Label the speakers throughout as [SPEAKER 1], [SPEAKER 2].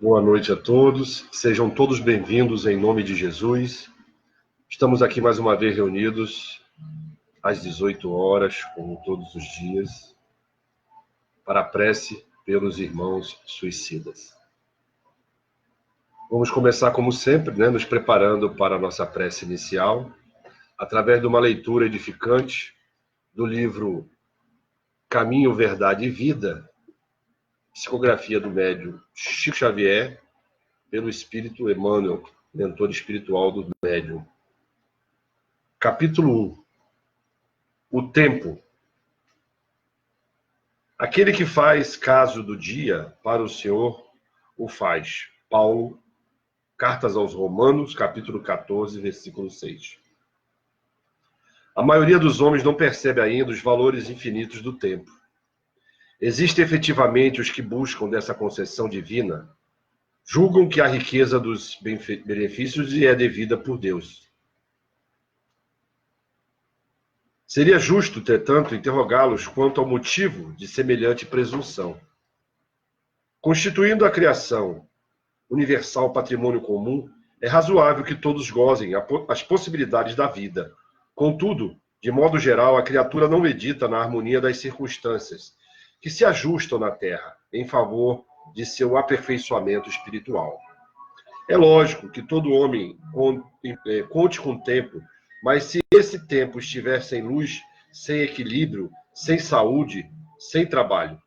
[SPEAKER 1] Boa noite a todos, sejam todos bem-vindos em nome de Jesus. Estamos aqui mais uma vez reunidos às 18 horas, como todos os dias, para a prece pelos irmãos suicidas. Vamos começar, como sempre, nos preparando para a nossa prece inicial, através de uma leitura edificante do livro Caminho, Verdade e Vida, psicografia do médium Chico Xavier, pelo Espírito Emmanuel, mentor espiritual do médium. Capítulo 1. O tempo. Aquele que faz caso do dia, para o Senhor o faz. Paulo, Cartas aos Romanos, capítulo 14, versículo 6. A maioria dos homens não percebe ainda os valores infinitos do tempo. Existem efetivamente os que buscam dessa concessão divina, julgam que a riqueza dos benefícios lhe é devida por Deus. Seria justo, entretanto, interrogá-los quanto ao motivo de semelhante presunção. Constituindo a criação universal patrimônio comum, é razoável que todos gozem as possibilidades da vida. Contudo, de modo geral, a criatura não medita na harmonia das circunstâncias que se ajustam na Terra em favor de seu aperfeiçoamento espiritual. É lógico que todo homem conte com o tempo, mas se esse tempo estiver sem luz, sem equilíbrio, sem saúde, sem trabalho.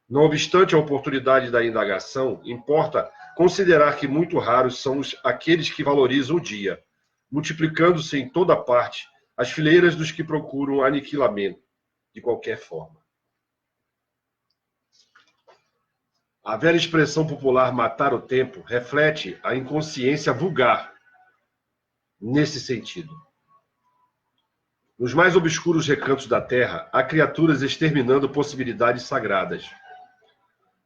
[SPEAKER 1] Não obstante a oportunidade da indagação, importa considerar que muito raros são aqueles que valorizam o dia, multiplicando-se em toda parte as fileiras dos que procuram aniquilamento de qualquer forma. A velha expressão popular matar o tempo reflete a inconsciência vulgar nesse sentido. Nos mais obscuros recantos da terra, há criaturas exterminando possibilidades sagradas.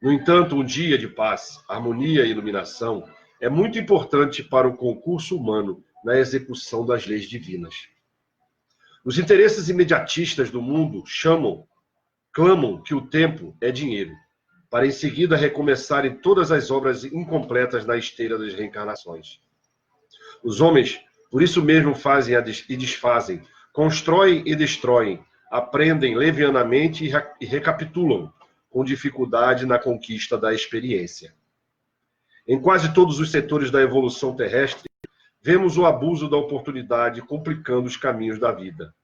[SPEAKER 1] No entanto, um dia de paz, harmonia e iluminação é muito importante para o concurso humano na execução das leis divinas. Os interesses imediatistas do mundo clamam que o tempo é dinheiro, para em seguida recomeçarem todas as obras incompletas na esteira das reencarnações. Os homens, por isso mesmo, fazem e desfazem, constroem e destroem, aprendem levianamente e recapitulam, com dificuldade na conquista da experiência. Em quase todos os setores da evolução terrestre, vemos o abuso da oportunidade complicando os caminhos da vida.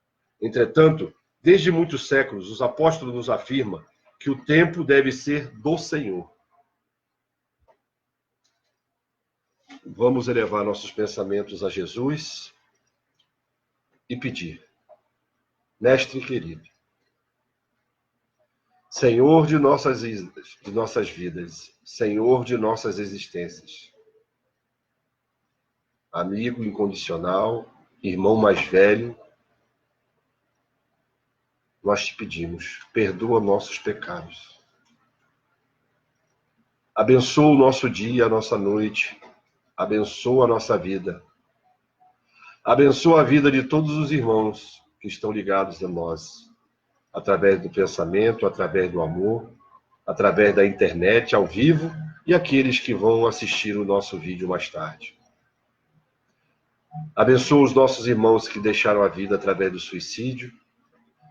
[SPEAKER 1] Entretanto, desde muitos séculos, os apóstolos nos afirmam que o tempo deve ser do Senhor. Vamos elevar nossos pensamentos a Jesus e pedir: Mestre querido, Senhor de nossas vidas, Senhor de nossas existências, amigo incondicional, irmão mais velho, nós te pedimos, perdoa nossos pecados. Abençoa o nosso dia, a nossa noite, abençoa a nossa vida. Abençoa a vida de todos os irmãos que estão ligados a nós, através do pensamento, através do amor, através da internet, ao vivo, e aqueles que vão assistir o nosso vídeo mais tarde. Abençoa os nossos irmãos que deixaram a vida através do suicídio.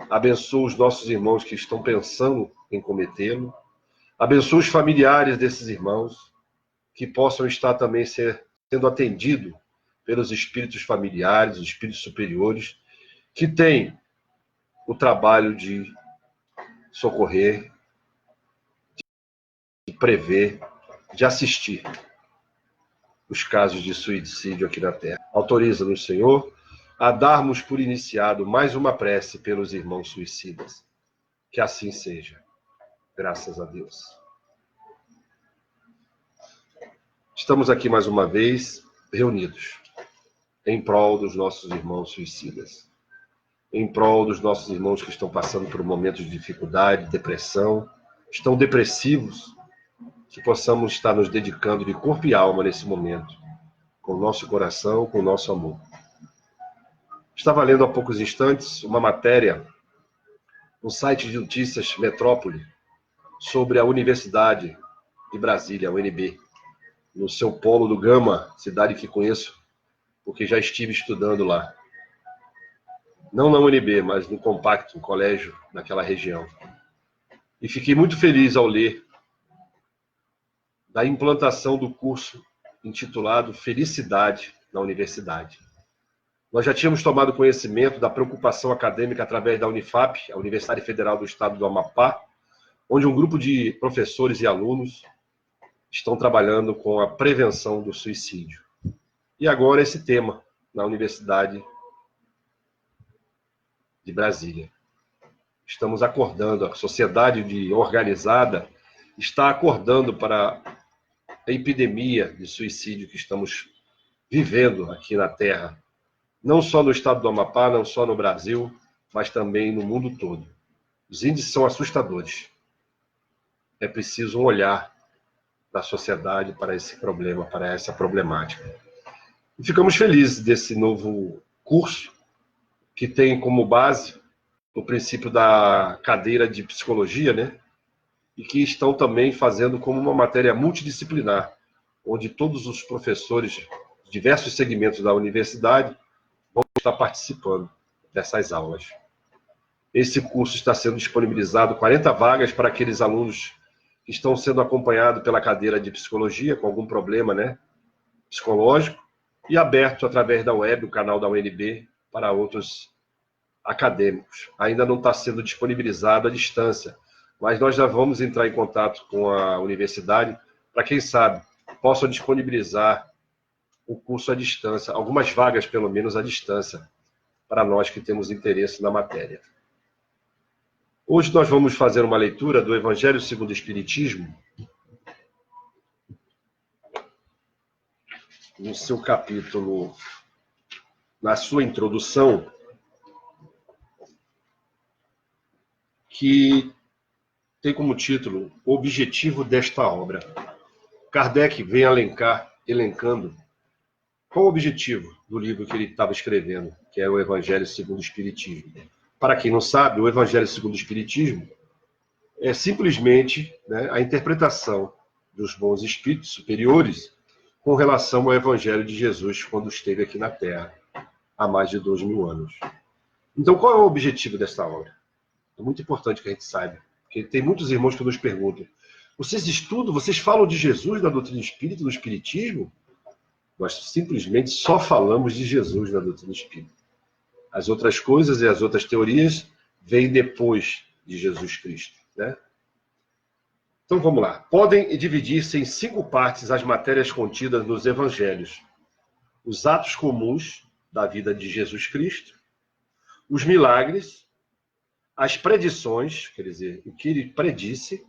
[SPEAKER 1] Abençoa os nossos irmãos que estão pensando em cometê-lo. Abençoa os familiares desses irmãos, que possam estar também sendo atendidos pelos espíritos familiares, os espíritos superiores, que têm o trabalho de socorrer, de prever, de assistir os casos de suicídio aqui na Terra. Autoriza-nos, Senhor, a darmos por iniciado mais uma prece pelos irmãos suicidas. Que assim seja. Graças a Deus. Estamos aqui mais uma vez reunidos em prol dos nossos irmãos suicidas, em prol dos nossos irmãos que estão passando por momentos de dificuldade, depressão, estão depressivos, que possamos estar nos dedicando de corpo e alma nesse momento, com o nosso coração, com o nosso amor. Estava lendo há poucos instantes uma matéria no site de notícias Metrópole sobre a Universidade de Brasília, a UNB. no seu polo do Gama, cidade que conheço, porque já estive estudando lá. Não na UNB, mas no Compacto, um colégio naquela região. E fiquei muito feliz ao ler da implantação do curso intitulado Felicidade na Universidade. Nós já tínhamos tomado conhecimento da preocupação acadêmica através da Unifap, a Universidade Federal do Estado do Amapá, onde um grupo de professores e alunos estão trabalhando com a prevenção do suicídio. E agora esse tema na Universidade de Brasília. Estamos acordando, a sociedade organizada está acordando para a epidemia de suicídio que estamos vivendo aqui na Terra. Não só no estado do Amapá, não só no Brasil, mas também no mundo todo. Os índices são assustadores. É preciso um olhar da sociedade para esse problema, para essa problemática. E ficamos felizes desse novo curso, que tem como base o princípio da cadeira de psicologia, né? E que estão também fazendo como uma matéria multidisciplinar, onde todos os professores de diversos segmentos da universidade vão estar participando dessas aulas. Esse curso está sendo disponibilizado 40 vagas para aqueles alunos que estão sendo acompanhados pela cadeira de psicologia, com algum problema, né, psicológico, e aberto através da web, o canal da UNB, para outros acadêmicos. Ainda não está sendo disponibilizado à distância, mas nós já vamos entrar em contato com a universidade para, quem sabe, possam disponibilizar o curso à distância, algumas vagas, pelo menos, à distância, para nós que temos interesse na matéria. Hoje nós vamos fazer uma leitura do Evangelho segundo o Espiritismo, no seu capítulo, na sua introdução, que tem como título O Objetivo desta Obra. Kardec vem elencando qual o objetivo do livro que ele estava escrevendo, que é o Evangelho segundo o Espiritismo. Para quem não sabe, o Evangelho segundo o Espiritismo é simplesmente, né, a interpretação dos bons espíritos superiores com relação ao Evangelho de Jesus quando esteve aqui na Terra, há mais de 2000 anos. Então, qual é o objetivo desta obra? É muito importante que a gente saiba, porque tem muitos irmãos que nos perguntam: vocês estudam, vocês falam de Jesus na doutrina espírita, no Espiritismo? Nós simplesmente só falamos de Jesus na doutrina espírita. As outras coisas e as outras teorias vêm depois de Jesus Cristo, né? Então vamos lá. Podem dividir-se em 5 partes as matérias contidas nos evangelhos: os atos comuns da vida de Jesus Cristo, os milagres, as predições, quer dizer, o que ele predisse,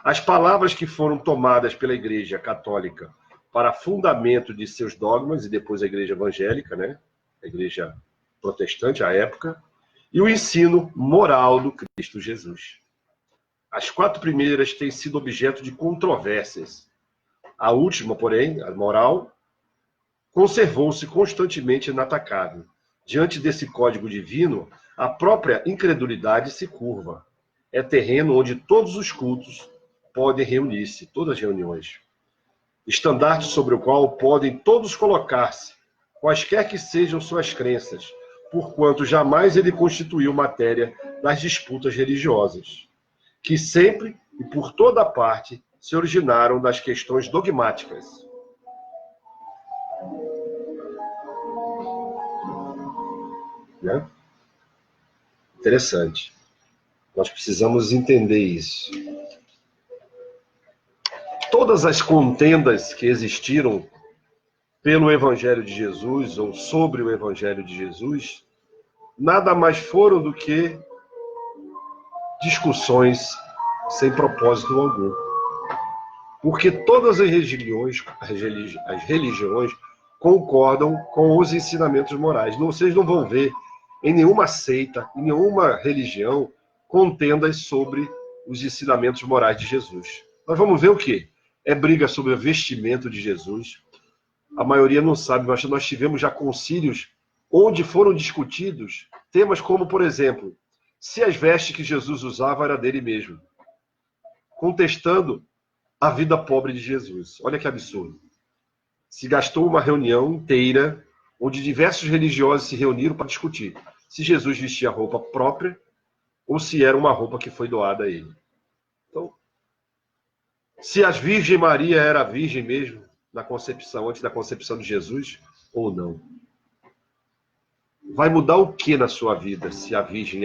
[SPEAKER 1] as palavras que foram tomadas pela Igreja Católica para fundamento de seus dogmas, e depois a Igreja Evangélica, né? A Igreja Protestante à época, e o ensino moral do Cristo Jesus. As 4 primeiras têm sido objeto de controvérsias. A última, porém, a moral, conservou-se constantemente inatacável. Diante desse código divino, a própria incredulidade se curva. É terreno onde todos os cultos podem reunir-se, todas as reuniões. Estandarte sobre o qual podem todos colocar-se, quaisquer que sejam suas crenças, porquanto jamais ele constituiu matéria das disputas religiosas, que sempre e por toda parte se originaram das questões dogmáticas. Né? Interessante. Nós precisamos entender isso. Todas as contendas que existiram pelo Evangelho de Jesus, ou sobre o Evangelho de Jesus, nada mais foram do que discussões sem propósito algum. Porque todas as religiões concordam com os ensinamentos morais. Vocês não vão ver em nenhuma seita, em nenhuma religião, contendas sobre os ensinamentos morais de Jesus. Nós vamos ver o quê? É briga sobre o vestimento de Jesus. A maioria não sabe, mas nós tivemos já concílios onde foram discutidos temas como, por exemplo, se as vestes que Jesus usava era dele mesmo, contestando a vida pobre de Jesus. Olha que absurdo. se gastou uma reunião inteira onde diversos religiosos se reuniram para discutir se Jesus vestia roupa própria ou se era uma roupa que foi doada a ele. Então, se a Virgem Maria era virgem mesmo na concepção, antes da concepção de Jesus, ou não. Vai mudar o que na sua vida se a Virgem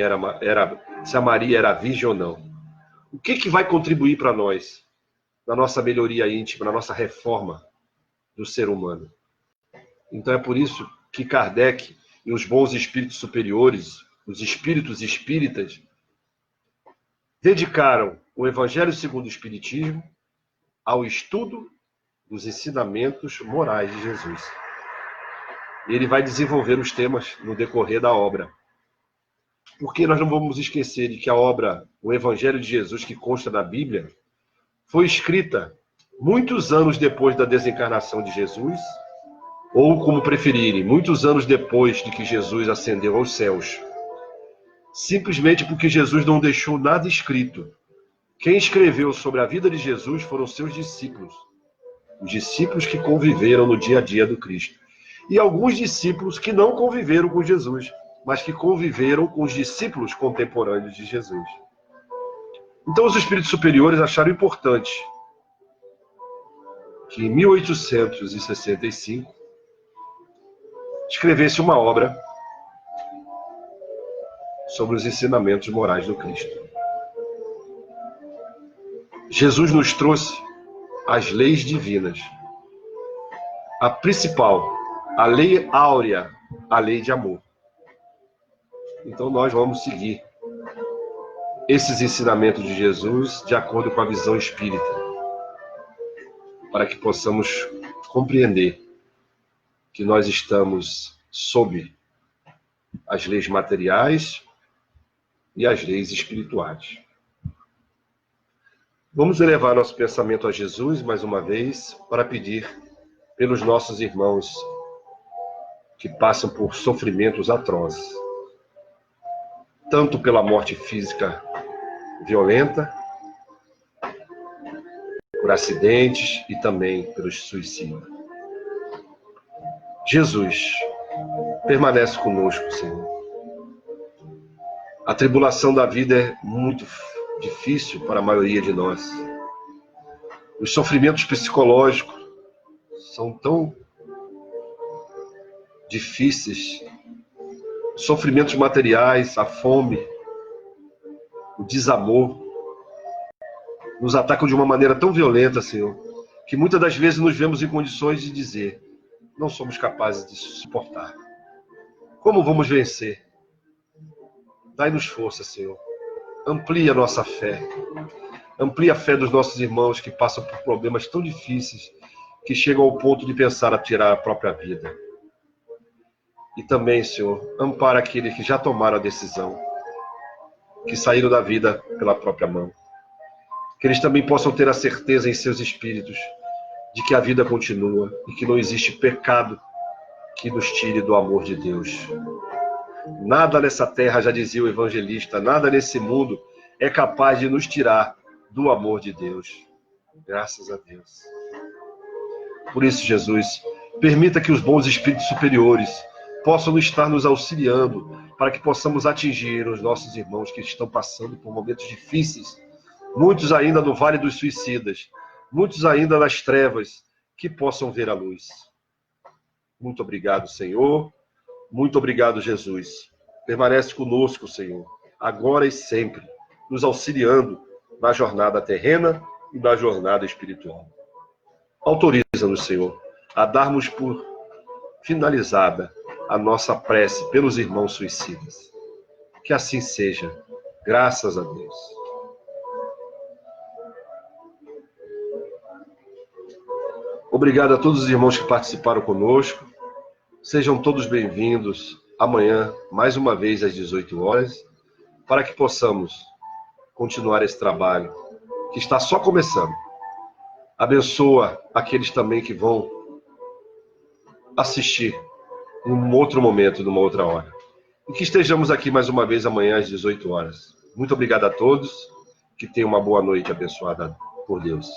[SPEAKER 1] se a Maria era virgem ou não? O que vai contribuir para nós, na nossa melhoria íntima, na nossa reforma do ser humano? Então é por isso que Kardec e os bons espíritos superiores, os espíritos espíritas, dedicaram o Evangelho segundo o Espiritismo ao estudo dos ensinamentos morais de Jesus. E ele vai desenvolver os temas no decorrer da obra. Porque nós não vamos esquecer de que a obra, o Evangelho de Jesus, que consta na Bíblia, foi escrita muitos anos depois da desencarnação de Jesus, ou, como preferirem, muitos anos depois de que Jesus ascendeu aos céus. Simplesmente porque Jesus não deixou nada escrito. Quem escreveu sobre a vida de Jesus foram seus discípulos. Os discípulos que conviveram no dia a dia do Cristo. E alguns discípulos que não conviveram com Jesus, mas que conviveram com os discípulos contemporâneos de Jesus. Então os espíritos superiores acharam importante que em 1865 escrevesse uma obra sobre os ensinamentos morais do Cristo. Jesus nos trouxe as leis divinas. A principal, a lei áurea, a lei de amor. Então nós vamos seguir esses ensinamentos de Jesus de acordo com a visão espírita, para que possamos compreender que nós estamos sob as leis materiais e as leis espirituais. Vamos elevar nosso pensamento a Jesus mais uma vez para pedir pelos nossos irmãos que passam por sofrimentos atrozes, tanto pela morte física violenta, por acidentes e também pelos suicídios. Jesus, permanece conosco, Senhor. A tribulação da vida é muito difícil para a maioria de nós. Os sofrimentos psicológicos são tão difíceis. Os sofrimentos materiais, a fome, o desamor, nos atacam de uma maneira tão violenta, Senhor, que muitas das vezes nos vemos em condições de dizer: não somos capazes de suportar. Como vamos vencer? Dai-nos força, Senhor. Amplia a nossa fé. Amplia a fé dos nossos irmãos que passam por problemas tão difíceis que chegam ao ponto de pensar a tirar a própria vida. E também, Senhor, ampara aqueles que já tomaram a decisão, que saíram da vida pela própria mão. Que eles também possam ter a certeza em seus espíritos de que a vida continua e que não existe pecado que nos tire do amor de Deus. Nada nessa terra, já dizia o evangelista, nada nesse mundo é capaz de nos tirar do amor de Deus. Graças a Deus. Por isso, Jesus, permita que os bons espíritos superiores possam estar nos auxiliando para que possamos atingir os nossos irmãos que estão passando por momentos difíceis, muitos ainda no Vale dos Suicidas, muitos ainda nas trevas, que possam ver a luz. Muito obrigado, Senhor. Muito obrigado, Jesus. Permanece conosco, Senhor, agora e sempre, nos auxiliando na jornada terrena e na jornada espiritual. Autoriza-nos, Senhor, a darmos por finalizada a nossa prece pelos irmãos suicidas. Que assim seja, graças a Deus. Obrigado a todos os irmãos que participaram conosco. Sejam todos bem-vindos amanhã, mais uma vez, às 18 horas, para que possamos continuar esse trabalho, que está só começando. Abençoa aqueles também que vão assistir em um outro momento, numa outra hora. E que estejamos aqui mais uma vez amanhã, às 18 horas. Muito obrigado a todos. Que tenham uma boa noite abençoada por Deus.